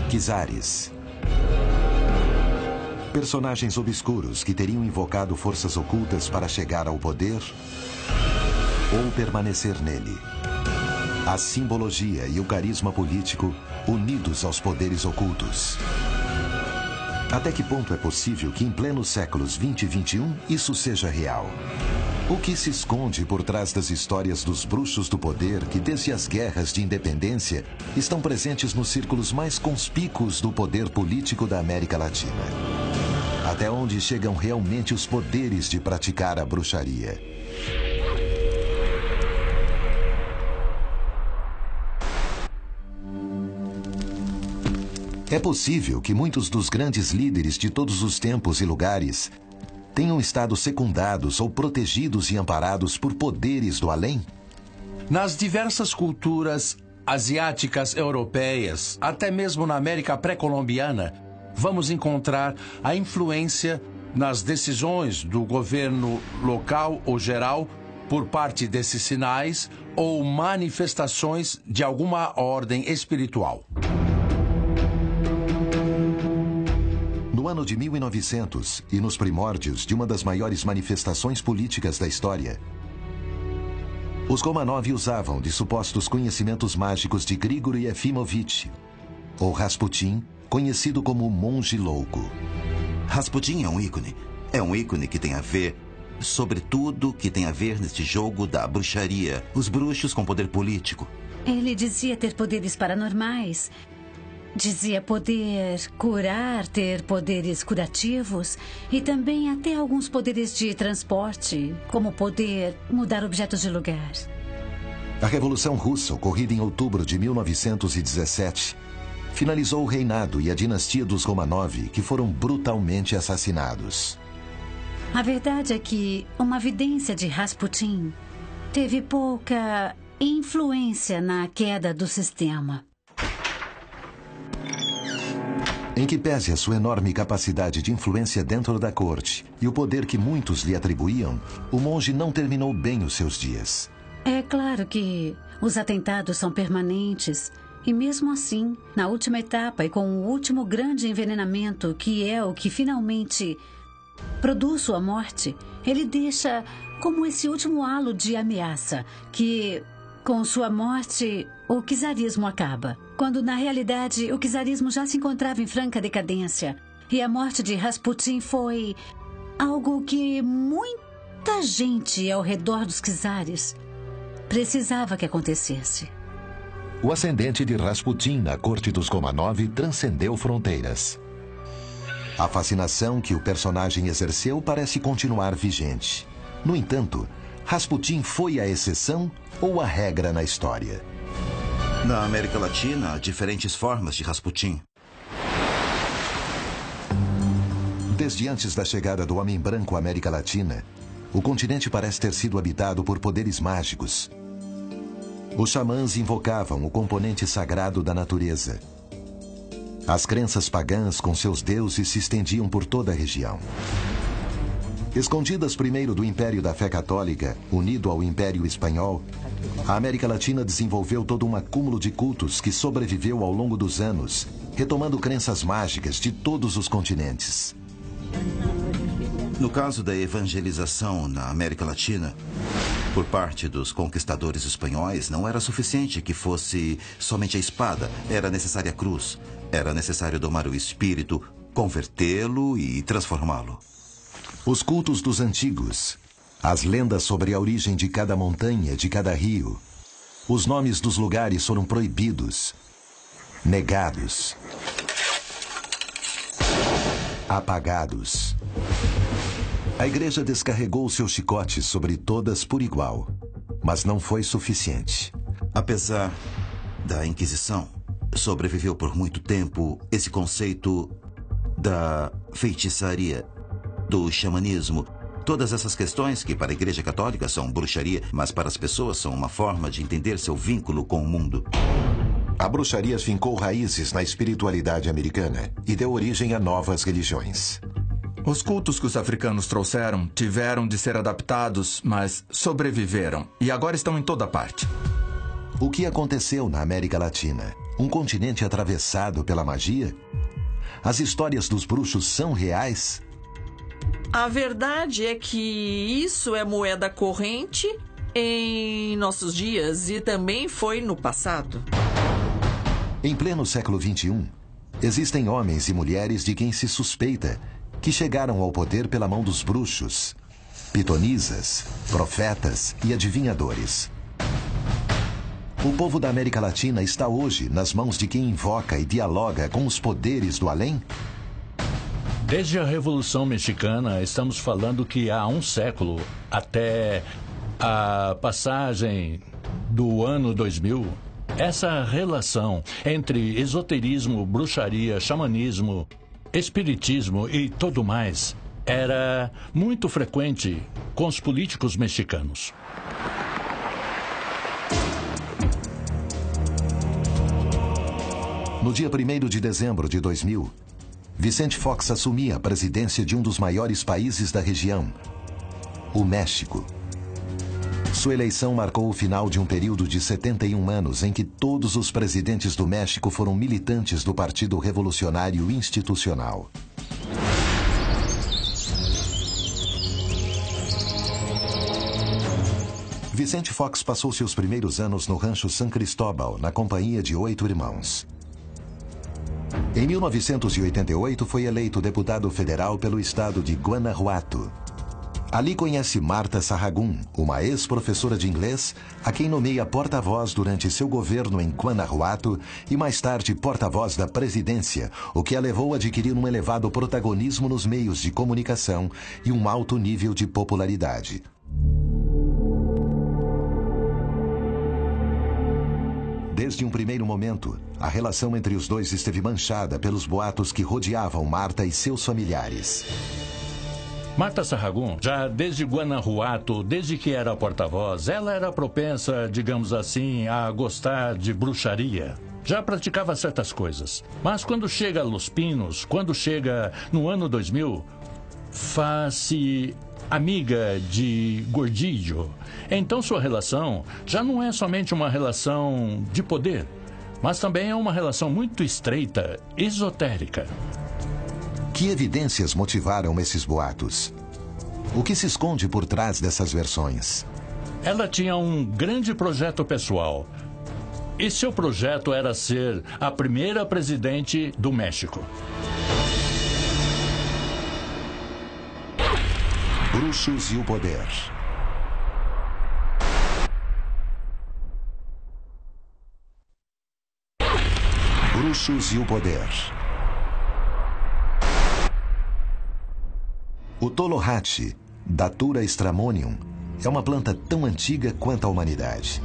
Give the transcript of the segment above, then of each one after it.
Czares. Personagens obscuros que teriam invocado forças ocultas para chegar ao poder ou permanecer nele. A simbologia e o carisma político unidos aos poderes ocultos. Até que ponto é possível que em plenos séculos 20 e 21 isso seja real? O que se esconde por trás das histórias dos bruxos do poder que, desde as guerras de independência, estão presentes nos círculos mais conspícuos do poder político da América Latina? Até onde chegam realmente os poderes de praticar a bruxaria? É possível que muitos dos grandes líderes de todos os tempos e lugares tenham estado secundados ou protegidos e amparados por poderes do além? Nas diversas culturas asiáticas, europeias, até mesmo na América pré-colombiana, vamos encontrar a influência nas decisões do governo local ou geral por parte desses sinais ou manifestações de alguma ordem espiritual. No ano de 1900 e nos primórdios de uma das maiores manifestações políticas da história, os Romanov usavam de supostos conhecimentos mágicos de Grigori Efimovich, ou Rasputin, conhecido como o Monge Louco. Rasputin é um ícone. É um ícone que tem a ver, sobretudo, que tem a ver neste jogo da bruxaria. Os bruxos com poder político. Ele dizia ter poderes paranormais. Dizia poder curar, ter poderes curativos e também até alguns poderes de transporte, como poder mudar objetos de lugar. A Revolução Russa, ocorrida em outubro de 1917, finalizou o reinado e a dinastia dos Romanov, que foram brutalmente assassinados. A verdade é que uma vidência de Rasputin teve pouca influência na queda do sistema. Em que pese a sua enorme capacidade de influência dentro da corte e o poder que muitos lhe atribuíam, o monge não terminou bem os seus dias. É claro que os atentados são permanentes e mesmo assim, na última etapa e com o último grande envenenamento, que é o que finalmente produz sua morte, ele deixa como esse último halo de ameaça que, com sua morte, o czarismo acaba. Quando, na realidade, o czarismo já se encontrava em franca decadência. E a morte de Rasputin foi algo que muita gente ao redor dos czares precisava que acontecesse. O ascendente de Rasputin na corte dos Romanov transcendeu fronteiras. A fascinação que o personagem exerceu parece continuar vigente. No entanto, Rasputin foi a exceção ou a regra na história? Na América Latina, há diferentes formas de Rasputin. Desde antes da chegada do homem branco à América Latina, o continente parece ter sido habitado por poderes mágicos. Os xamãs invocavam o componente sagrado da natureza. As crenças pagãs com seus deuses se estendiam por toda a região. Escondidas primeiro do Império da Fé Católica, unido ao Império Espanhol, a América Latina desenvolveu todo um acúmulo de cultos que sobreviveu ao longo dos anos, retomando crenças mágicas de todos os continentes. No caso da evangelização na América Latina, por parte dos conquistadores espanhóis, não era suficiente que fosse somente a espada. Era necessária a cruz. Era necessário domar o espírito, convertê-lo e transformá-lo. Os cultos dos antigos, as lendas sobre a origem de cada montanha, de cada rio, os nomes dos lugares foram proibidos, negados, apagados. A igreja descarregou seus chicotes sobre todas por igual, mas não foi suficiente. Apesar da Inquisição, sobreviveu por muito tempo esse conceito da feitiçaria, do xamanismo. Todas essas questões que para a Igreja Católica são bruxaria, mas para as pessoas são uma forma de entender seu vínculo com o mundo. A bruxaria fincou raízes na espiritualidade americana e deu origem a novas religiões. Os cultos que os africanos trouxeram tiveram de ser adaptados, mas sobreviveram e agora estão em toda parte. O que aconteceu na América Latina? Um continente atravessado pela magia? As histórias dos bruxos são reais? A verdade é que isso é moeda corrente em nossos dias e também foi no passado. Em pleno século XXI, existem homens e mulheres de quem se suspeita que chegaram ao poder pela mão dos bruxos, pitonisas, profetas e adivinhadores. O povo da América Latina está hoje nas mãos de quem invoca e dialoga com os poderes do além? Desde a Revolução Mexicana, estamos falando que há um século, até a passagem do ano 2000, essa relação entre esoterismo, bruxaria, xamanismo, espiritismo e tudo mais era muito frequente com os políticos mexicanos. No dia 1º de dezembro de 2000, Vicente Fox assumia a presidência de um dos maiores países da região, o México. Sua eleição marcou o final de um período de 71 anos em que todos os presidentes do México foram militantes do Partido Revolucionário Institucional. Vicente Fox passou seus primeiros anos no rancho San Cristóbal, na companhia de 8 irmãos. Em 1988, foi eleito deputado federal pelo estado de Guanajuato. Ali conhece Marta Sahagún, uma ex-professora de inglês, a quem nomeia porta-voz durante seu governo em Guanajuato e mais tarde porta-voz da presidência, o que a levou a adquirir um elevado protagonismo nos meios de comunicação e um alto nível de popularidade. Desde um primeiro momento, a relação entre os dois esteve manchada pelos boatos que rodeavam Marta e seus familiares. Marta Sahagún, já desde Guanajuato, desde que era porta-voz, ela era propensa, digamos assim, a gostar de bruxaria. Já praticava certas coisas. Mas quando chega a Los Pinos, quando chega no ano 2000, faz-se amiga de Gordillo. Então sua relação já não é somente uma relação de poder, mas também é uma relação muito estreita, esotérica. Que evidências motivaram esses boatos? O que se esconde por trás dessas versões? Ela tinha um grande projeto pessoal. E seu projeto era ser a primeira presidente do México. Bruxos e o poder. Bruxos e o poder. O Tolohatchi, Datura stramonium, é uma planta tão antiga quanto a humanidade.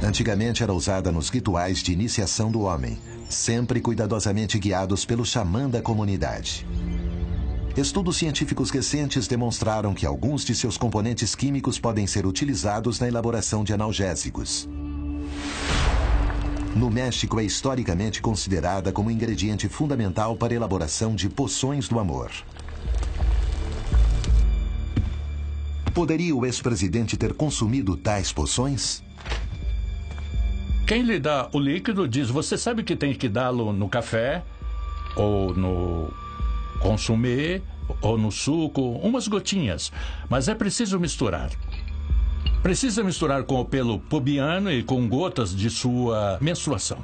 Antigamente era usada nos rituais de iniciação do homem, sempre cuidadosamente guiados pelo xamã da comunidade. Estudos científicos recentes demonstraram que alguns de seus componentes químicos podem ser utilizados na elaboração de analgésicos. No México, é historicamente considerada como ingrediente fundamental para a elaboração de poções do amor. Poderia o ex-presidente ter consumido tais poções? Quem lhe dá o líquido diz, você sabe que tem que dá-lo no café, ou no consumê, ou no suco, umas gotinhas. Mas é preciso misturar. Precisa misturar com o pelo pubiano e com gotas de sua menstruação.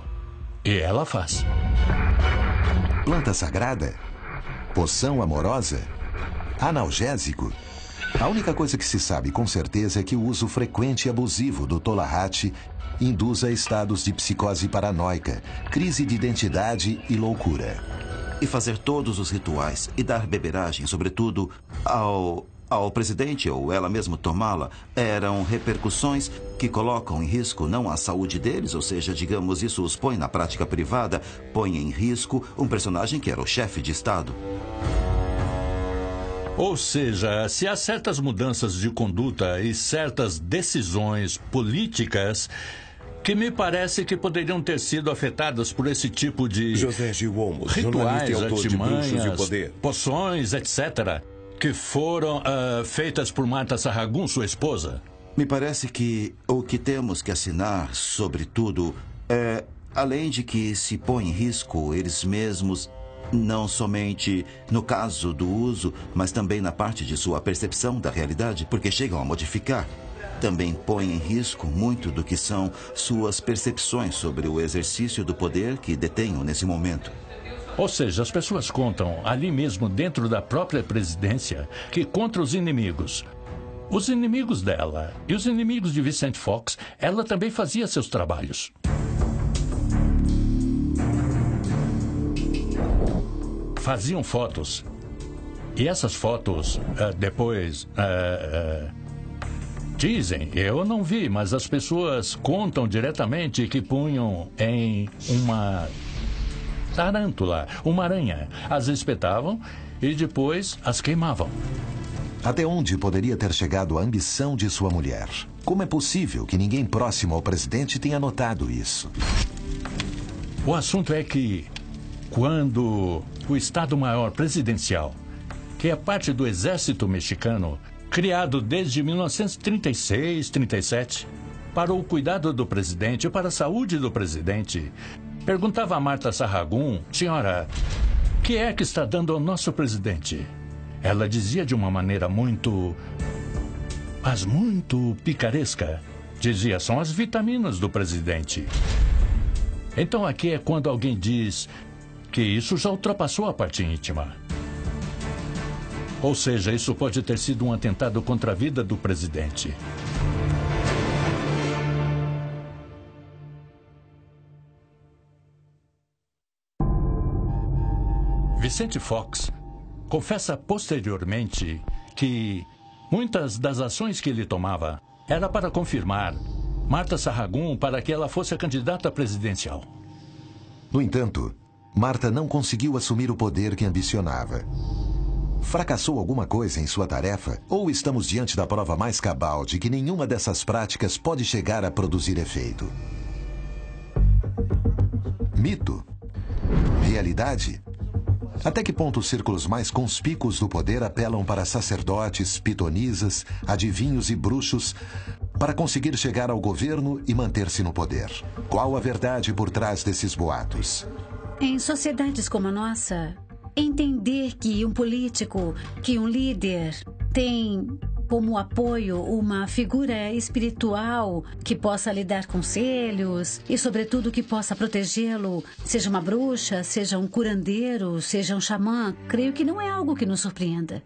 E ela faz. Planta sagrada? Poção amorosa? Analgésico? A única coisa que se sabe com certeza é que o uso frequente e abusivo do Tolohatchi induz a estados de psicose paranoica, crise de identidade e loucura. E fazer todos os rituais e dar beberagem, sobretudo, ao presidente ou ela mesma tomá-la, eram repercussões que colocam em risco não a saúde deles, ou seja, digamos, isso os põe na prática privada, põe em risco um personagem que era o chefe de Estado. Ou seja, se há certas mudanças de conduta e certas decisões políticas que me parece que poderiam ter sido afetadas por esse tipo de José Gil Olmos, rituais, jornalista e autor de Bruxos e o Poder. Poções, etc., que foram feitas por Marta Sahagún, sua esposa. Me parece que o que temos que assinar, sobretudo, é Além de que se põe em risco eles mesmos, não somente no caso do uso, mas também na parte de sua percepção da realidade, porque chegam a modificar. Também põe em risco muito do que são suas percepções sobre o exercício do poder que detenham nesse momento. Ou seja, as pessoas contam ali mesmo dentro da própria presidência que contra os inimigos dela e os inimigos de Vicente Fox, ela também fazia seus trabalhos. Faziam fotos. E essas fotos, depois... dizem, eu não vi, mas as pessoas contam diretamente que punham em uma tarântula, uma aranha. As espetavam e depois as queimavam. Até onde poderia ter chegado a ambição de sua mulher? Como é possível que ninguém próximo ao presidente tenha notado isso? O assunto é que, quando o Estado-Maior Presidencial, que é parte do Exército Mexicano, criado desde 1936, 37, para o cuidado do presidente e para a saúde do presidente, perguntava a Marta Sahagún: senhora, o que é que está dando ao nosso presidente? Ela dizia de uma maneira muito picaresca. Dizia, são as vitaminas do presidente. Então aqui é quando alguém diz que isso já ultrapassou a parte íntima. Ou seja, isso pode ter sido um atentado contra a vida do presidente. Vicente Fox confessa posteriormente que muitas das ações que ele tomava era para confirmar Marta Sahagún para que ela fosse a candidata presidencial. No entanto, Marta não conseguiu assumir o poder que ambicionava. Fracassou alguma coisa em sua tarefa? Ou estamos diante da prova mais cabal de que nenhuma dessas práticas pode chegar a produzir efeito? Mito? Realidade? Até que ponto os círculos mais conspícuos do poder apelam para sacerdotes, pitonisas, adivinhos e bruxos para conseguir chegar ao governo e manter-se no poder? Qual a verdade por trás desses boatos? Em sociedades como a nossa, entender que um político, que um líder tem como apoio uma figura espiritual que possa lhe dar conselhos e, sobretudo, que possa protegê-lo, seja uma bruxa, seja um curandeiro, seja um xamã, creio que não é algo que nos surpreenda.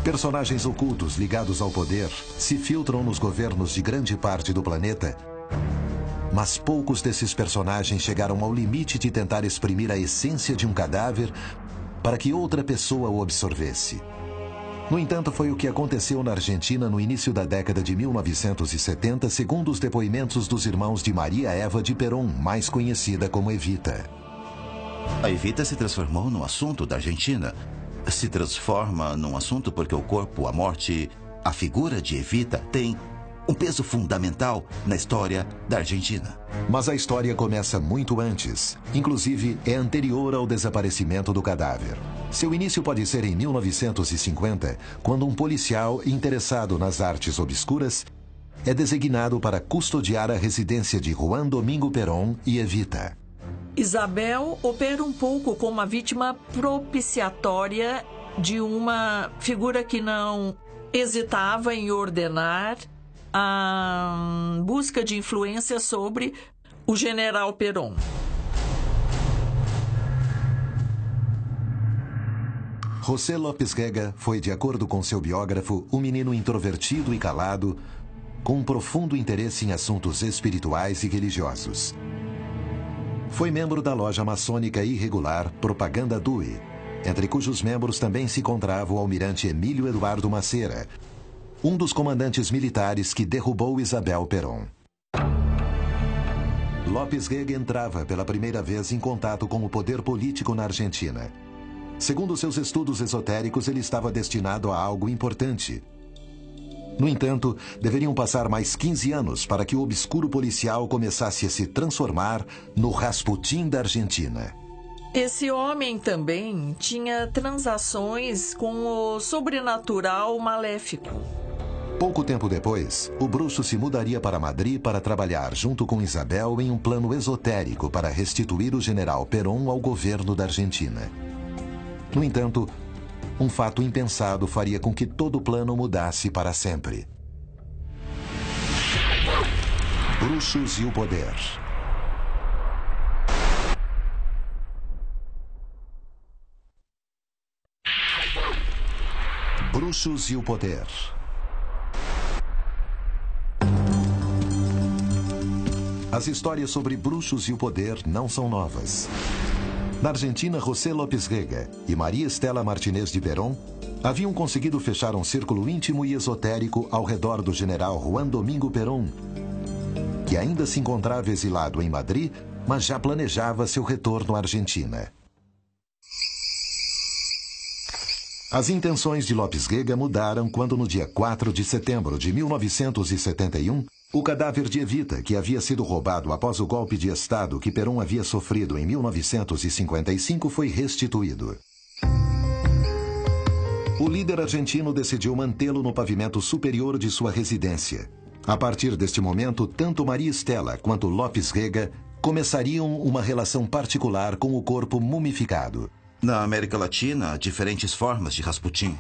Personagens ocultos ligados ao poder se filtram nos governos de grande parte do planeta, mas poucos desses personagens chegaram ao limite de tentar exprimir a essência de um cadáver para que outra pessoa o absorvesse. No entanto, foi o que aconteceu na Argentina no início da década de 1970, segundo os depoimentos dos irmãos de Maria Eva de Perón, mais conhecida como Evita. A Evita se transformou num assunto da Argentina. Se transforma num assunto porque o corpo, a morte, a figura de Evita tem um peso fundamental na história da Argentina. Mas a história começa muito antes. Inclusive, é anterior ao desaparecimento do cadáver. Seu início pode ser em 1950, quando um policial interessado nas artes obscuras é designado para custodiar a residência de Juan Domingo Perón e Evita. Isabel opera um pouco como a vítima propiciatória de uma figura que não hesitava em ordenar a busca de influência sobre o general Perón. José López Rega foi, de acordo com seu biógrafo, um menino introvertido e calado, com um profundo interesse em assuntos espirituais e religiosos. Foi membro da loja maçônica irregular Propaganda Due, entre cujos membros também se encontrava o almirante Emílio Eduardo Macera, um dos comandantes militares que derrubou Isabel Perón. López Rega entrava pela primeira vez em contato com o poder político na Argentina. Segundo seus estudos esotéricos, ele estava destinado a algo importante. No entanto, deveriam passar mais 15 anos para que o obscuro policial começasse a se transformar no Rasputin da Argentina. Esse homem também tinha transações com o sobrenatural maléfico. Pouco tempo depois, o bruxo se mudaria para Madrid para trabalhar junto com Isabel em um plano esotérico para restituir o general Perón ao governo da Argentina. No entanto, um fato impensado faria com que todo o plano mudasse para sempre. Bruxos e o poder. Bruxos e o poder. As histórias sobre bruxos e o poder não são novas. Na Argentina, José López Rega e Maria Estela Martínez de Perón haviam conseguido fechar um círculo íntimo e esotérico ao redor do general Juan Domingo Perón, que ainda se encontrava exilado em Madrid, mas já planejava seu retorno à Argentina. As intenções de López Rega mudaram quando, no dia 4 de setembro de 1971, o cadáver de Evita, que havia sido roubado após o golpe de Estado que Perón havia sofrido em 1955, foi restituído. O líder argentino decidiu mantê-lo no pavimento superior de sua residência. A partir deste momento, tanto Maria Estela quanto López Rega começariam uma relação particular com o corpo mumificado. Na América Latina, há diferentes formas de Rasputin.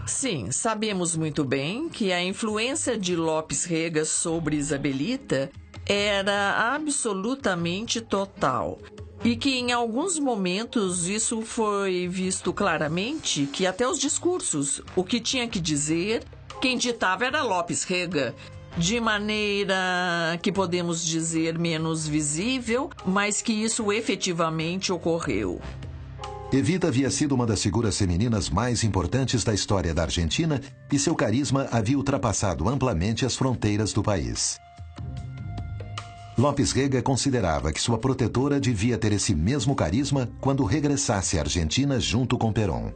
Sim, sabemos muito bem que a influência de López Rega sobre Isabelita era absolutamente total. E que em alguns momentos isso foi visto claramente, que até os discursos, o que tinha que dizer, quem ditava era López Rega, de maneira que podemos dizer menos visível, mas que isso efetivamente ocorreu. Evita havia sido uma das figuras femininas mais importantes da história da Argentina e seu carisma havia ultrapassado amplamente as fronteiras do país. López Rega considerava que sua protetora devia ter esse mesmo carisma quando regressasse à Argentina junto com Perón.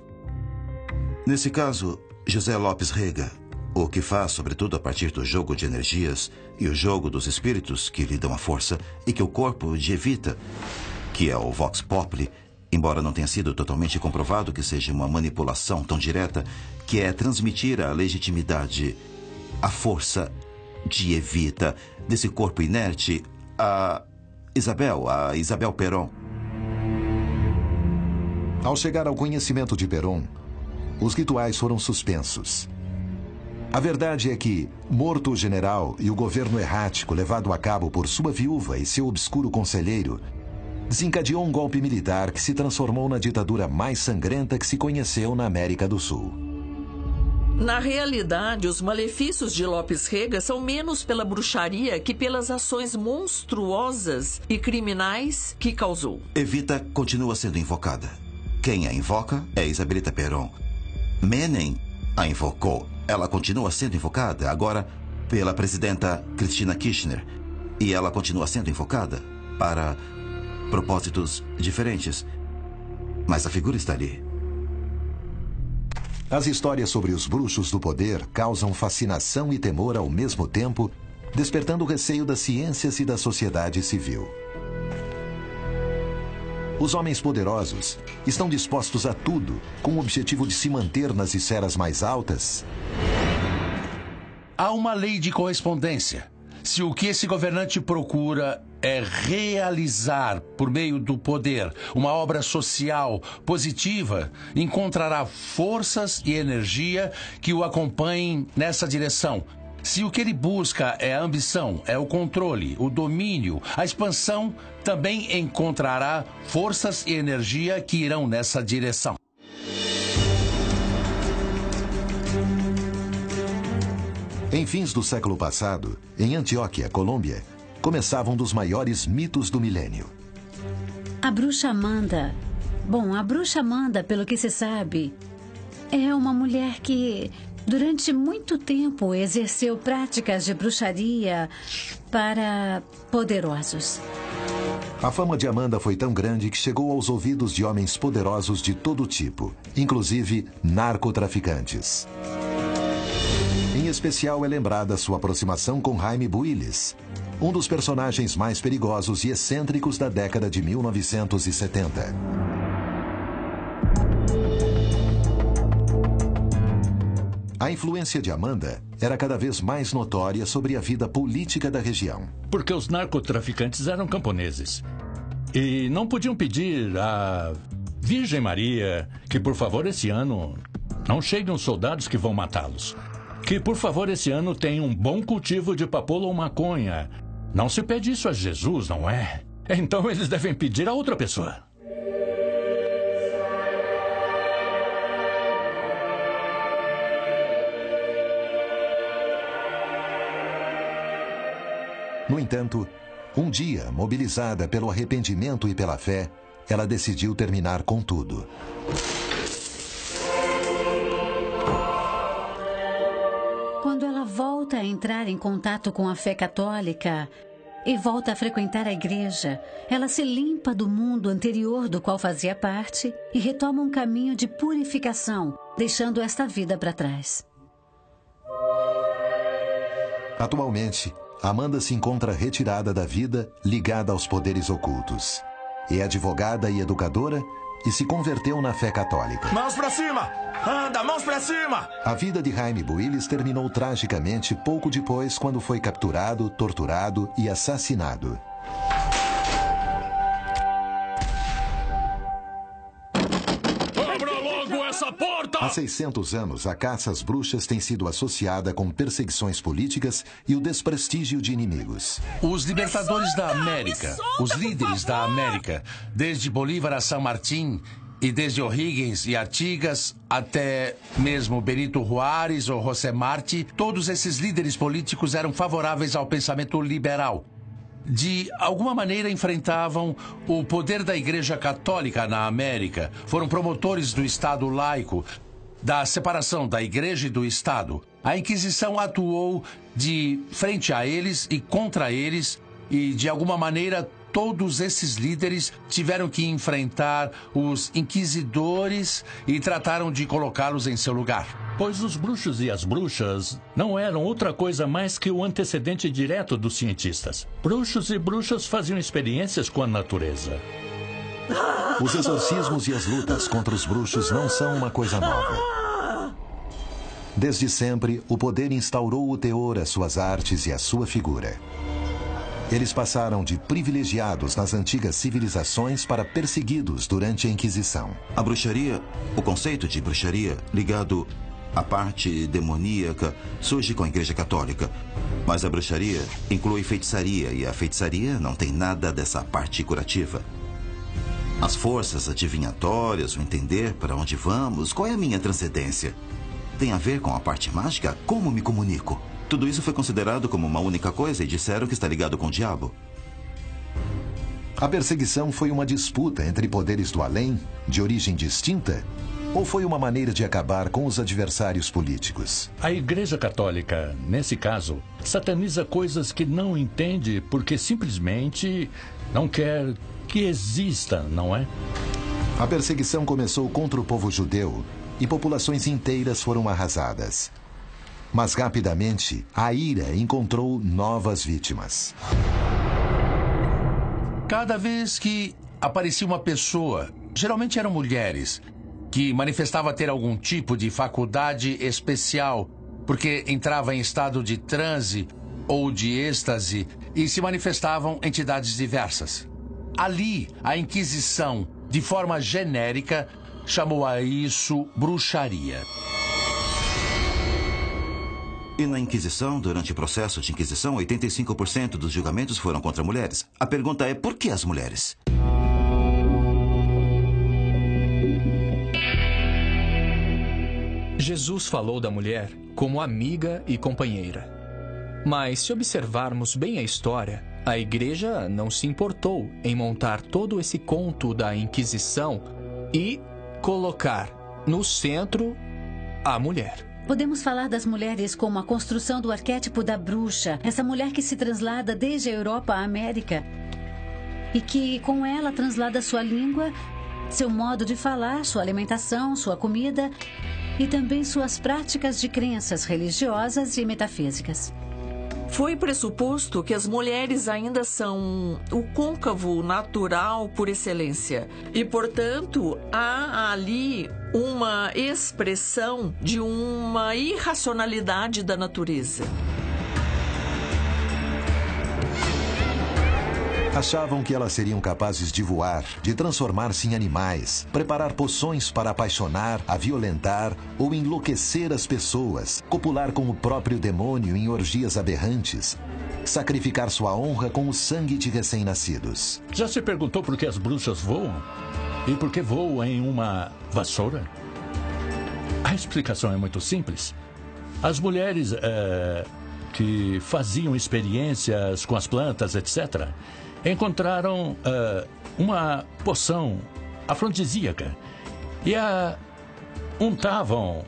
Nesse caso, José López Rega, o que faz, sobretudo a partir do jogo de energias e o jogo dos espíritos que lhe dão a força, e que o corpo de Evita, que é o Vox Populi, embora não tenha sido totalmente comprovado que seja uma manipulação tão direta, que é transmitir a legitimidade, a força de Evita, desse corpo inerte, a Isabel Perón. Ao chegar ao conhecimento de Perón, os rituais foram suspensos. A verdade é que, morto o general e o governo errático levado a cabo por sua viúva e seu obscuro conselheiro, desencadeou um golpe militar que se transformou na ditadura mais sangrenta que se conheceu na América do Sul. Na realidade, os malefícios de López Rega são menos pela bruxaria que pelas ações monstruosas e criminais que causou. Evita continua sendo invocada. Quem a invoca é Isabelita Perón. Menem a invocou. Ela continua sendo invocada agora pela presidenta Cristina Kirchner. E ela continua sendo invocada para propósitos diferentes. Mas a figura está ali. As histórias sobre os bruxos do poder causam fascinação e temor ao mesmo tempo, despertando o receio das ciências e da sociedade civil. Os homens poderosos estão dispostos a tudo com o objetivo de se manter nas esferas mais altas. Há uma lei de correspondência. Se o que esse governante procura é realizar, por meio do poder, uma obra social positiva, encontrará forças e energia que o acompanhem nessa direção. Se o que ele busca é a ambição, é o controle, o domínio, a expansão, também encontrará forças e energia que irão nessa direção. Em fins do século passado, em Antioquia, Colômbia, começava um dos maiores mitos do milênio. A bruxa Amanda. Bom, a bruxa Amanda, pelo que se sabe, é uma mulher que, durante muito tempo, exerceu práticas de bruxaria para poderosos. A fama de Amanda foi tão grande que chegou aos ouvidos de homens poderosos de todo tipo, inclusive narcotraficantes. Em especial é lembrada sua aproximação com Jaime Builes, um dos personagens mais perigosos e excêntricos da década de 1970. A influência de Amanda era cada vez mais notória sobre a vida política da região. Porque os narcotraficantes eram camponeses. E não podiam pedir à Virgem Maria que, por favor, esse ano não cheguem os soldados que vão matá-los. Que, por favor, esse ano tenha um bom cultivo de papoula ou maconha. Não se pede isso a Jesus, não é? Então eles devem pedir a outra pessoa. No entanto, um dia, mobilizada pelo arrependimento e pela fé, ela decidiu terminar com tudo. Quando ela volta a entrar em contato com a fé católica e volta a frequentar a igreja, ela se limpa do mundo anterior do qual fazia parte e retoma um caminho de purificação, deixando esta vida para trás. Atualmente, Amanda se encontra retirada da vida, ligada aos poderes ocultos. É advogada e educadora e se converteu na fé católica. Mãos pra cima! Anda, mãos pra cima! A vida de Jaime Builes terminou tragicamente pouco depois, quando foi capturado, torturado e assassinado. Abra logo essa porta! Há 600 anos, a caça às bruxas tem sido associada com perseguições políticas e o desprestígio de inimigos. Os libertadores da América, os líderes da América, desde Bolívar a San Martín e desde O'Higgins e Artigas até mesmo Benito Juárez ou José Martí, todos esses líderes políticos eram favoráveis ao pensamento liberal. De alguma maneira enfrentavam o poder da Igreja Católica na América, foram promotores do Estado laico, da separação da Igreja e do Estado. A Inquisição atuou de frente a eles e contra eles, e de alguma maneira todos esses líderes tiveram que enfrentar os inquisidores e trataram de colocá-los em seu lugar. Pois os bruxos e as bruxas não eram outra coisa mais que o antecedente direto dos cientistas. Bruxos e bruxas faziam experiências com a natureza. Os exorcismos e as lutas contra os bruxos não são uma coisa nova. Desde sempre, o poder instaurou o teor às suas artes e à sua figura. Eles passaram de privilegiados nas antigas civilizações para perseguidos durante a Inquisição. A bruxaria, o conceito de bruxaria ligado à parte demoníaca, surge com a Igreja Católica. Mas a bruxaria inclui feitiçaria e a feitiçaria não tem nada dessa parte curativa. As forças adivinhatórias, o entender para onde vamos, qual é a minha transcendência? Tem a ver com a parte mágica? Como me comunico? Tudo isso foi considerado como uma única coisa e disseram que está ligado com o diabo. A perseguição foi uma disputa entre poderes do além, de origem distinta, ou foi uma maneira de acabar com os adversários políticos? A Igreja Católica, nesse caso, sataniza coisas que não entende porque simplesmente não quer que exista, não é? A perseguição começou contra o povo judeu e populações inteiras foram arrasadas. Mas rapidamente, a ira encontrou novas vítimas. Cada vez que aparecia uma pessoa, geralmente eram mulheres, que manifestava ter algum tipo de faculdade especial, porque entrava em estado de transe ou de êxtase e se manifestavam entidades diversas. Ali, a Inquisição, de forma genérica, chamou a isso bruxaria. E na Inquisição, durante o processo de Inquisição, 85% dos julgamentos foram contra mulheres. A pergunta é, por que as mulheres? Jesus falou da mulher como amiga e companheira. Mas, se observarmos bem a história, a Igreja não se importou em montar todo esse conto da Inquisição e colocar no centro a mulher. Podemos falar das mulheres como a construção do arquétipo da bruxa, essa mulher que se translada desde a Europa à América e que, com ela, translada sua língua, seu modo de falar, sua alimentação, sua comida e também suas práticas de crenças religiosas e metafísicas. Foi pressuposto que as mulheres ainda são o côncavo natural por excelência e, portanto, há ali uma expressão de uma irracionalidade da natureza. Achavam que elas seriam capazes de voar, de transformar-se em animais, preparar poções para apaixonar, a violentar ou enlouquecer as pessoas, copular com o próprio demônio em orgias aberrantes, sacrificar sua honra com o sangue de recém-nascidos. Já se perguntou por que as bruxas voam? E por que voam em uma vassoura? A explicação é muito simples. As mulheres que faziam experiências com as plantas, etc., encontraram uma poção afrodisíaca e a untavam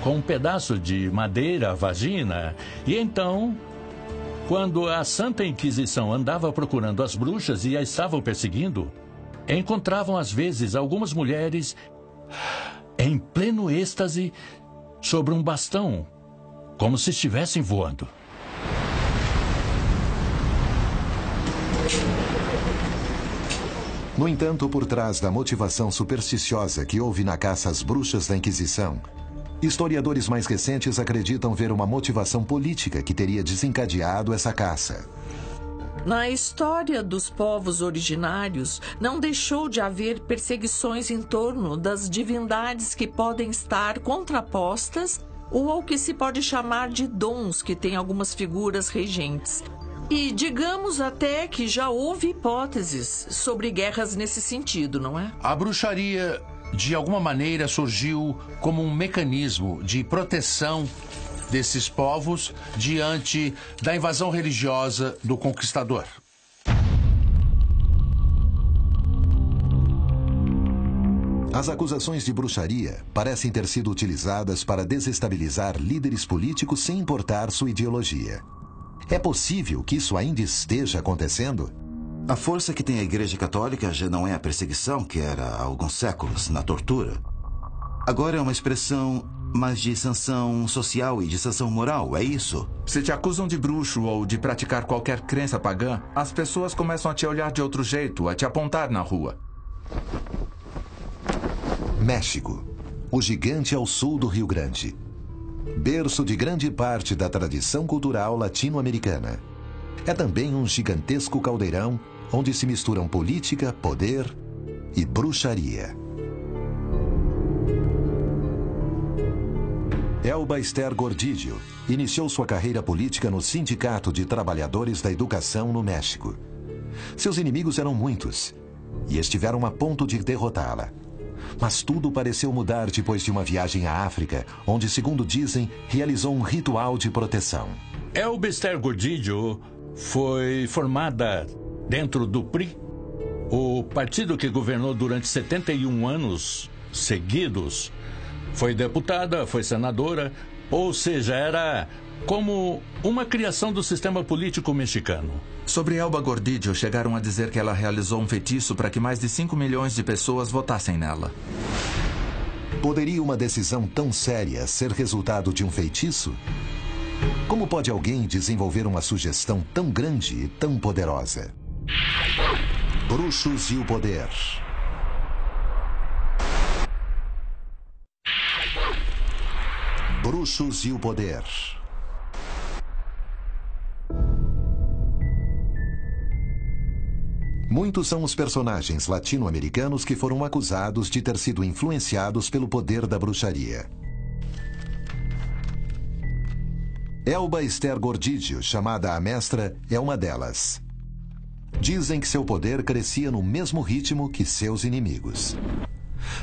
com um pedaço de madeira, vagina, e então, quando a Santa Inquisição andava procurando as bruxas e as estavam perseguindo, encontravam às vezes algumas mulheres em pleno êxtase sobre um bastão, como se estivessem voando. No entanto, por trás da motivação supersticiosa que houve na caça às bruxas da Inquisição, historiadores mais recentes acreditam ver uma motivação política que teria desencadeado essa caça. Na história dos povos originários, não deixou de haver perseguições em torno das divindades que podem estar contrapostas ou ao que se pode chamar de dons, que tem algumas figuras regentes. E digamos até que já houve hipóteses sobre guerras nesse sentido, não é? A bruxaria, de alguma maneira, surgiu como um mecanismo de proteção desses povos diante da invasão religiosa do conquistador. As acusações de bruxaria parecem ter sido utilizadas para desestabilizar líderes políticos sem importar sua ideologia. É possível que isso ainda esteja acontecendo? A força que tem a Igreja Católica já não é a perseguição que era há alguns séculos, na tortura. Agora é uma expressão mais de sanção social e de sanção moral, é isso? Se te acusam de bruxo ou de praticar qualquer crença pagã, as pessoas começam a te olhar de outro jeito, a te apontar na rua. México, o gigante ao sul do Rio Grande. Berço de grande parte da tradição cultural latino-americana. É também um gigantesco caldeirão onde se misturam política, poder e bruxaria. Elba Ester Gordillo iniciou sua carreira política no Sindicato de Trabalhadores da Educação no México. Seus inimigos eram muitos e estiveram a ponto de derrotá-la. Mas tudo pareceu mudar depois de uma viagem à África, onde, segundo dizem, realizou um ritual de proteção. Elba Ester Gordillo foi formada dentro do PRI, o partido que governou durante 71 anos seguidos. Foi deputada, foi senadora, ou seja, era como uma criação do sistema político mexicano. Sobre Elba Gordillo, chegaram a dizer que ela realizou um feitiço para que mais de 5 milhões de pessoas votassem nela. Poderia uma decisão tão séria ser resultado de um feitiço? Como pode alguém desenvolver uma sugestão tão grande e tão poderosa? Bruxos e o poder. Bruxos e o poder. Muitos são os personagens latino-americanos que foram acusados de ter sido influenciados pelo poder da bruxaria. Elba Ester Gordillo, chamada a Mestra, é uma delas. Dizem que seu poder crescia no mesmo ritmo que seus inimigos.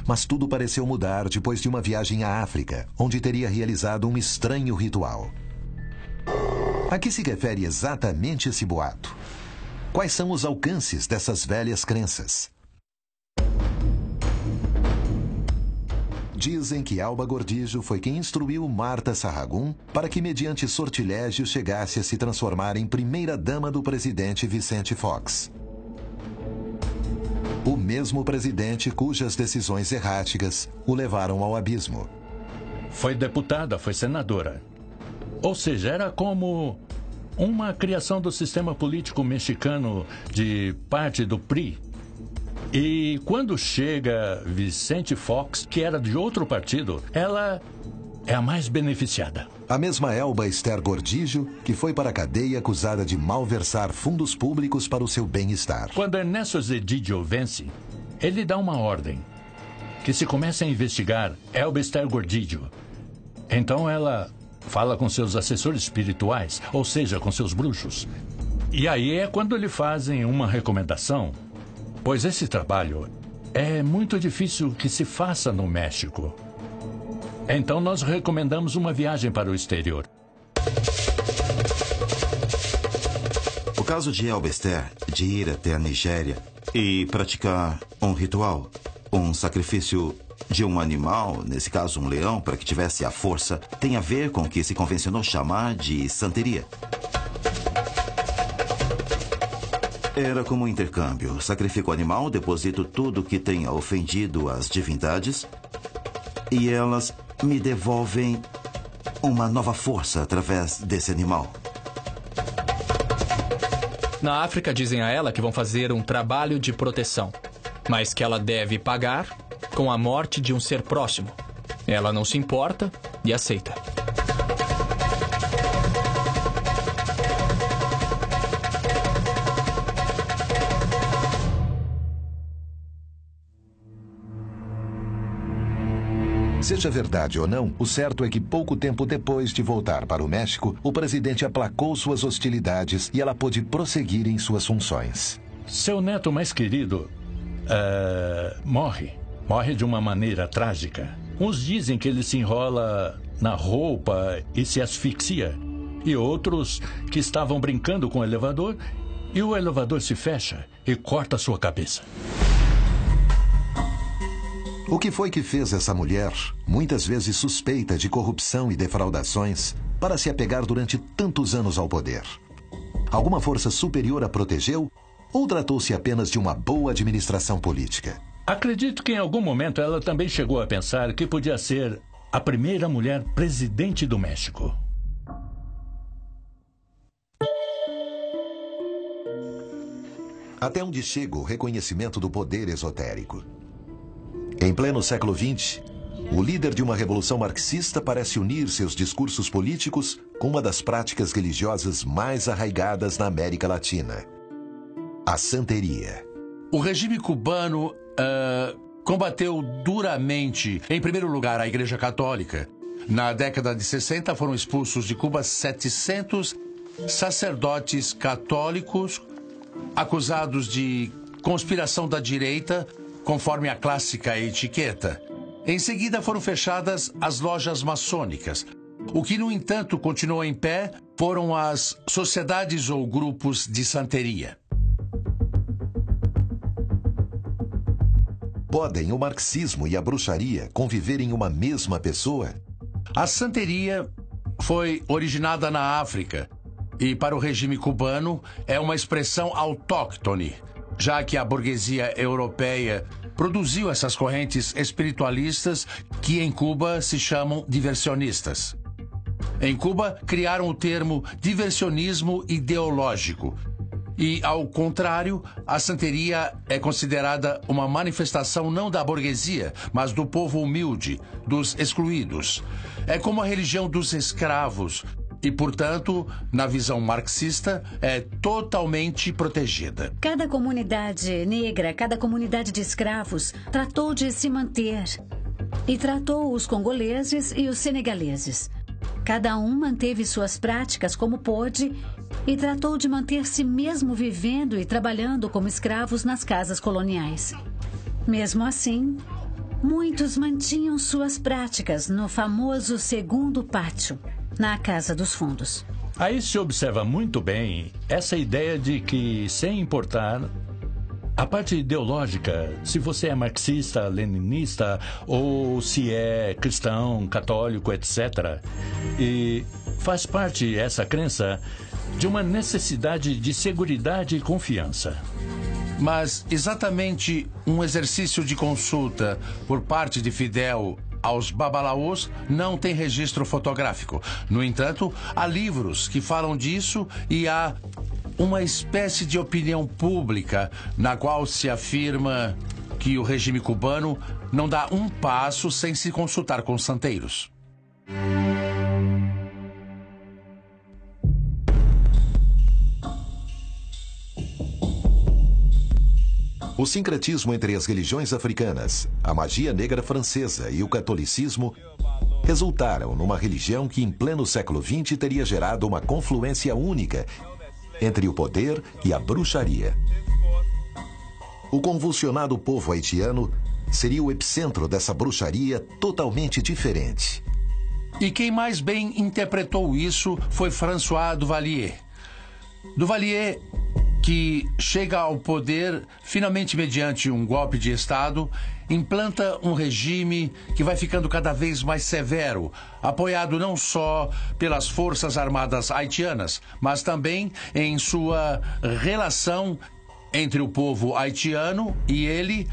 Mas tudo pareceu mudar depois de uma viagem à África, onde teria realizado um estranho ritual. A que se refere exatamente esse boato? Quais são os alcances dessas velhas crenças? Dizem que Elba Gordillo foi quem instruiu Marta Sahagún para que, mediante sortilégio, chegasse a se transformar em primeira-dama do presidente Vicente Fox. O mesmo presidente cujas decisões erráticas o levaram ao abismo. Foi deputada, foi senadora. Ou seja, era como uma criação do sistema político mexicano de parte do PRI. E quando chega Vicente Fox, que era de outro partido, ela é a mais beneficiada. A mesma Elba Esther Gordillo, que foi para a cadeia acusada de malversar fundos públicos para o seu bem-estar. Quando Ernesto Zedillo vence, ele dá uma ordem que se comece a investigar Elba Esther Gordillo. Então ela fala com seus assessores espirituais, ou seja, com seus bruxos. E aí é quando lhe fazem uma recomendação, pois esse trabalho é muito difícil que se faça no México. Então nós recomendamos uma viagem para o exterior. O caso de Elba Esther de ir até a Nigéria e praticar um ritual, um sacrifício de um animal, nesse caso um leão, para que tivesse a força, tem a ver com o que se convencionou chamar de santeria. Era como um intercâmbio. Sacrifico o animal, deposito tudo que tenha ofendido as divindades e elas me devolvem uma nova força através desse animal. Na África dizem a ela que vão fazer um trabalho de proteção, mas que ela deve pagar com a morte de um ser próximo. Ela não se importa e aceita. Seja verdade ou não, o certo é que pouco tempo depois de voltar para o México, o presidente aplacou suas hostilidades e ela pôde prosseguir em suas funções. Seu neto mais querido morre. Morre de uma maneira trágica. Uns dizem que ele se enrola na roupa e se asfixia. E outros que estavam brincando com o elevador e o elevador se fecha e corta sua cabeça. O que foi que fez essa mulher, muitas vezes suspeita de corrupção e defraudações, para se apegar durante tantos anos ao poder? Alguma força superior a protegeu? Ou tratou-se apenas de uma boa administração política? Acredito que em algum momento ela também chegou a pensar que podia ser a primeira mulher presidente do México. Até onde chega o reconhecimento do poder esotérico? Em pleno século XX, o líder de uma revolução marxista parece unir seus discursos políticos com uma das práticas religiosas mais arraigadas na América Latina: a santeria. O regime cubano combateu duramente, em primeiro lugar, a Igreja Católica. Na década de 60, foram expulsos de Cuba 700 sacerdotes católicos acusados de conspiração da direita, conforme a clássica etiqueta. Em seguida, foram fechadas as lojas maçônicas. O que, no entanto, continuou em pé foram as sociedades ou grupos de santeria. Podem o marxismo e a bruxaria conviver em uma mesma pessoa? A santeria foi originada na África e, para o regime cubano, é uma expressão autóctone, já que a burguesia europeia produziu essas correntes espiritualistas que em Cuba se chamam diversionistas. Em Cuba, criaram o termo diversionismo ideológico. E, ao contrário, a santeria é considerada uma manifestação não da burguesia, mas do povo humilde, dos excluídos. É como a religião dos escravos e, portanto, na visão marxista, é totalmente protegida. Cada comunidade negra, cada comunidade de escravos tratou de se manter e tratou os congoleses e os senegaleses. Cada um manteve suas práticas como pôde e tratou de manter-se mesmo vivendo e trabalhando como escravos nas casas coloniais. Mesmo assim, muitos mantinham suas práticas no famoso segundo pátio, na Casa dos Fundos. Aí se observa muito bem essa ideia de que, sem importar a parte ideológica, se você é marxista, leninista, ou se é cristão, católico, etc., e faz parte, essa crença, de uma necessidade de seguridade e confiança. Mas exatamente um exercício de consulta por parte de Fidel aos babalaôs não tem registro fotográfico. No entanto, há livros que falam disso e há uma espécie de opinião pública na qual se afirma que o regime cubano não dá um passo sem se consultar com santeiros. O sincretismo entre as religiões africanas, a magia negra francesa e o catolicismo resultaram numa religião que, em pleno século XX, teria gerado uma confluência única entre o poder e a bruxaria. O convulsionado povo haitiano seria o epicentro dessa bruxaria totalmente diferente. E quem mais bem interpretou isso foi François Duvalier. Duvalier, que chega ao poder finalmente mediante um golpe de Estado, implanta um regime que vai ficando cada vez mais severo, apoiado não só pelas Forças Armadas haitianas, mas também em sua relação entre o povo haitiano e ele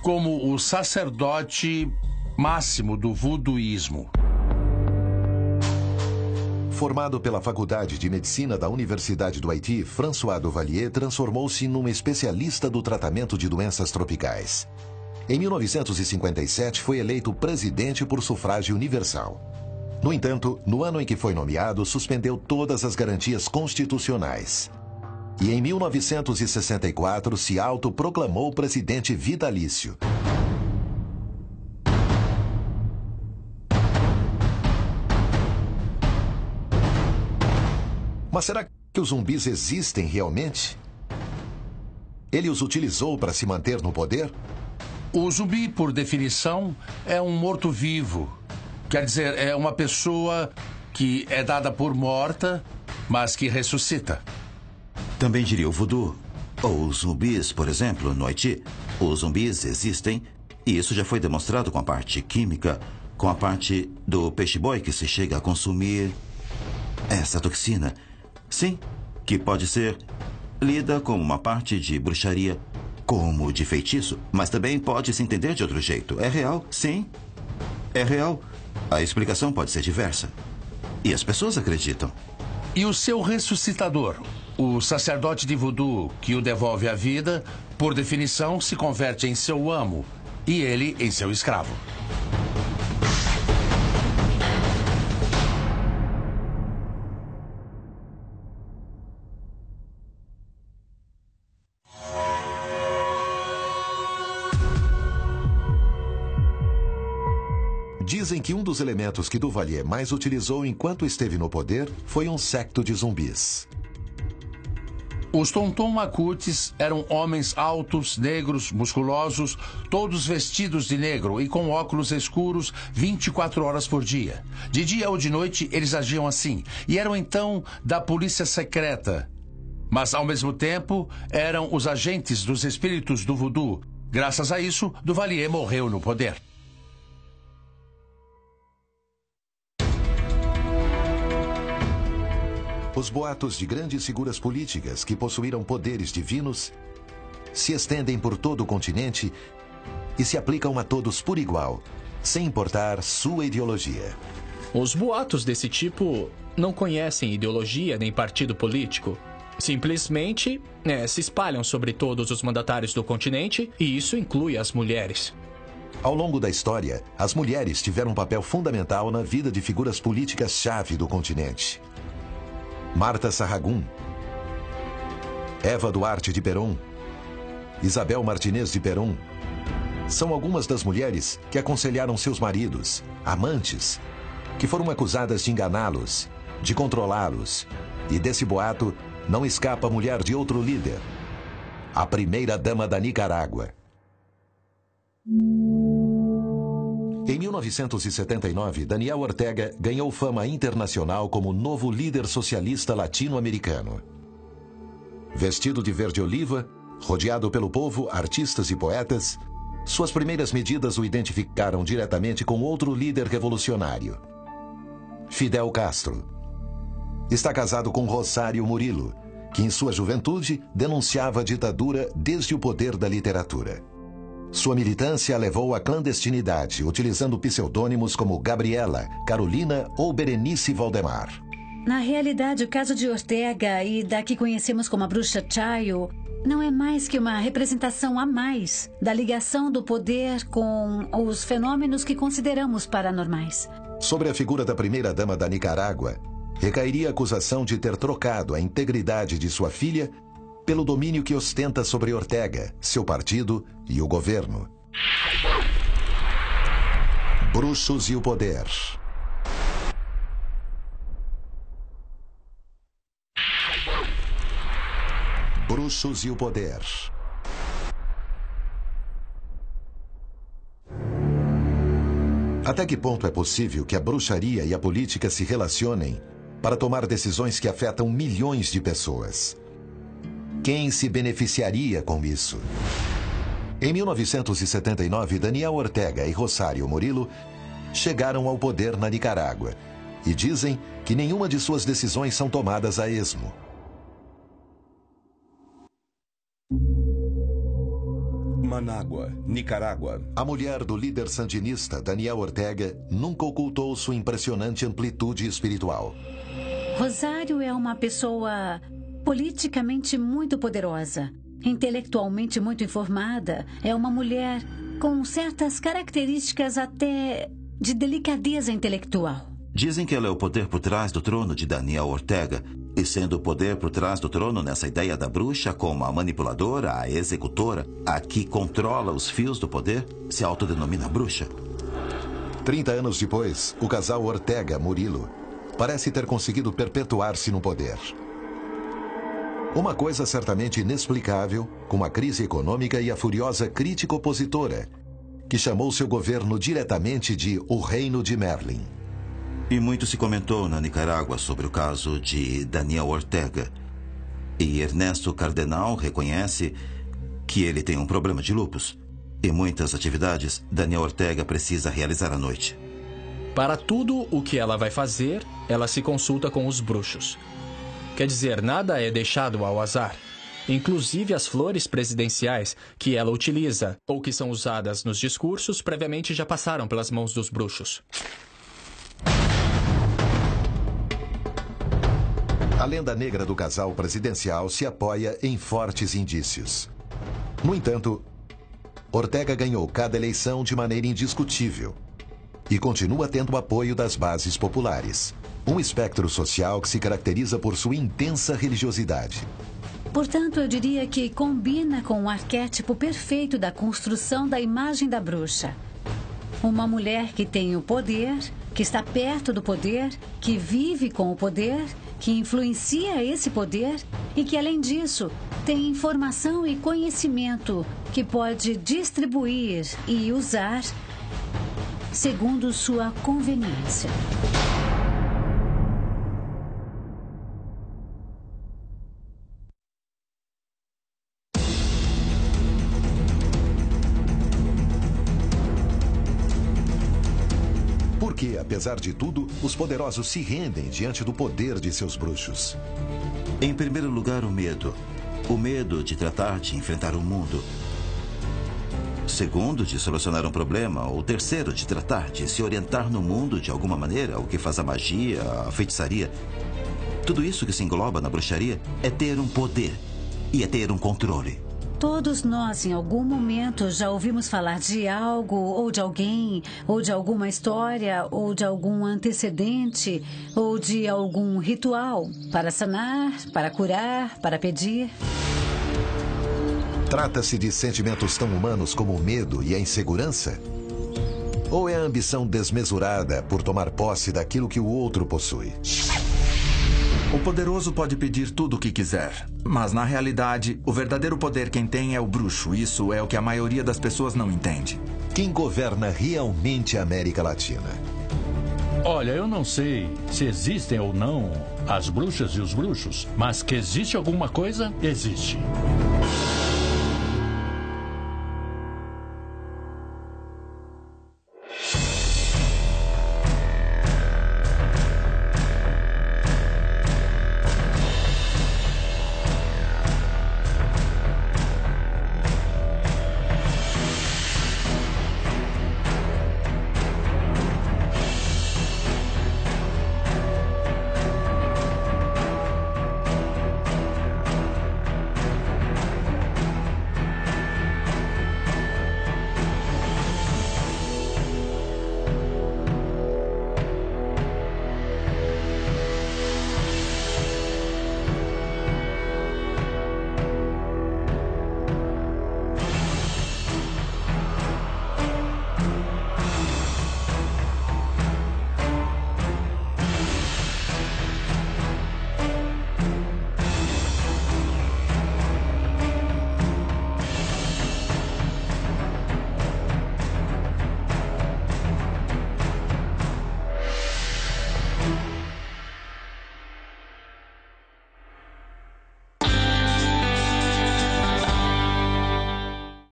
como o sacerdote máximo do voodooísmo. Formado pela Faculdade de Medicina da Universidade do Haiti, François Duvalier transformou-se num especialista do tratamento de doenças tropicais. Em 1957, foi eleito presidente por sufrágio universal. No entanto, no ano em que foi nomeado, suspendeu todas as garantias constitucionais. E em 1964 se autoproclamou presidente vitalício. Mas será que os zumbis existem realmente? Ele os utilizou para se manter no poder? O zumbi, por definição, é um morto-vivo. Quer dizer, é uma pessoa que é dada por morta, mas que ressuscita. Também diria o voodoo. Ou os zumbis, por exemplo, no Haiti. Os zumbis existem e isso já foi demonstrado com a parte química, com a parte do peixe-boi que se chega a consumir essa toxina. Sim, que pode ser lida como uma parte de bruxaria, como de feitiço, mas também pode se entender de outro jeito. É real, sim, é real. A explicação pode ser diversa. E as pessoas acreditam. E o seu ressuscitador, o sacerdote de voodoo que o devolve à vida, por definição, se converte em seu amo e ele em seu escravo. Dizem que um dos elementos que Duvalier mais utilizou enquanto esteve no poder foi um séquito de zumbis. Os Tonton Macoutes eram homens altos, negros, musculosos, todos vestidos de negro e com óculos escuros 24 horas por dia. De dia ou de noite, eles agiam assim e eram então da polícia secreta. Mas, ao mesmo tempo, eram os agentes dos espíritos do voodoo. Graças a isso, Duvalier morreu no poder. Os boatos de grandes figuras políticas que possuíram poderes divinos se estendem por todo o continente e se aplicam a todos por igual, sem importar sua ideologia. Os boatos desse tipo não conhecem ideologia nem partido político. Simplesmente se espalham sobre todos os mandatários do continente e isso inclui as mulheres. Ao longo da história, as mulheres tiveram um papel fundamental na vida de figuras políticas-chave do continente. Marta Sahagún, Eva Duarte de Perón, Isabel Martinez de Perón, são algumas das mulheres que aconselharam seus maridos, amantes, que foram acusadas de enganá-los, de controlá-los. E desse boato não escapa a mulher de outro líder, a primeira-dama da Nicarágua. Em 1979, Daniel Ortega ganhou fama internacional como novo líder socialista latino-americano. Vestido de verde-oliva, rodeado pelo povo, artistas e poetas, suas primeiras medidas o identificaram diretamente com outro líder revolucionário, Fidel Castro. Está casado com Rosário Murillo, que em sua juventude denunciava a ditadura desde o poder da literatura. Sua militância a levou à clandestinidade, utilizando pseudônimos como Gabriela, Carolina ou Berenice Valdemar. Na realidade, o caso de Ortega e da que conhecemos como a bruxa Chayo não é mais que uma representação a mais da ligação do poder com os fenômenos que consideramos paranormais. Sobre a figura da primeira-dama da Nicarágua, recairia a acusação de ter trocado a integridade de sua filha pelo domínio que ostenta sobre Ortega, seu partido e o governo. Bruxos e o poder. Bruxos e o poder. Até que ponto é possível que a bruxaria e a política se relacionem para tomar decisões que afetam milhões de pessoas? Quem se beneficiaria com isso? Em 1979, Daniel Ortega e Rosário Murillo chegaram ao poder na Nicarágua e dizem que nenhuma de suas decisões são tomadas a esmo. Manágua, Nicarágua. A mulher do líder sandinista, Daniel Ortega, nunca ocultou sua impressionante amplitude espiritual. Rosário é uma pessoa politicamente muito poderosa, intelectualmente muito informada. É uma mulher com certas características até de delicadeza intelectual. Dizem que ela é o poder por trás do trono de Daniel Ortega. E sendo o poder por trás do trono nessa ideia da bruxa como a manipuladora, a executora, a que controla os fios do poder, se autodenomina bruxa. 30 anos depois, o casal Ortega-Murillo parece ter conseguido perpetuar-se no poder. Uma coisa certamente inexplicável, com a crise econômica e a furiosa crítica opositora, que chamou seu governo diretamente de o Reino de Merlin. E muito se comentou na Nicarágua sobre o caso de Daniel Ortega. E Ernesto Cardenal reconhece que ele tem um problema de lupus. E muitas atividades Daniel Ortega precisa realizar à noite. Para tudo o que ela vai fazer, ela se consulta com os bruxos. Quer dizer, nada é deixado ao azar. Inclusive as flores presidenciais que ela utiliza ou que são usadas nos discursos previamente já passaram pelas mãos dos bruxos. A lenda negra do casal presidencial se apoia em fortes indícios. No entanto, Ortega ganhou cada eleição de maneira indiscutível e continua tendo o apoio das bases populares. Um espectro social que se caracteriza por sua intensa religiosidade. Portanto, eu diria que combina com o arquétipo perfeito da construção da imagem da bruxa. Uma mulher que tem o poder, que está perto do poder, que vive com o poder, que influencia esse poder e que, além disso, tem informação e conhecimento que pode distribuir e usar segundo sua conveniência. Porque, apesar de tudo, os poderosos se rendem diante do poder de seus bruxos. Em primeiro lugar, o medo. O medo de tratar de enfrentar o mundo. Segundo, de solucionar um problema. Ou terceiro, de tratar de se orientar no mundo de alguma maneira, o que faz a magia, a feitiçaria. Tudo isso que se engloba na bruxaria é ter um poder e é ter um controle. Todos nós, em algum momento, já ouvimos falar de algo, ou de alguém, ou de alguma história, ou de algum antecedente, ou de algum ritual para sanar, para curar, para pedir. Trata-se de sentimentos tão humanos como o medo e a insegurança? Ou é a ambição desmesurada por tomar posse daquilo que o outro possui? O poderoso pode pedir tudo o que quiser, mas na realidade, o verdadeiro poder quem tem é o bruxo. Isso é o que a maioria das pessoas não entende. Quem governa realmente a América Latina? Olha, eu não sei se existem ou não as bruxas e os bruxos, mas que existe alguma coisa, existe.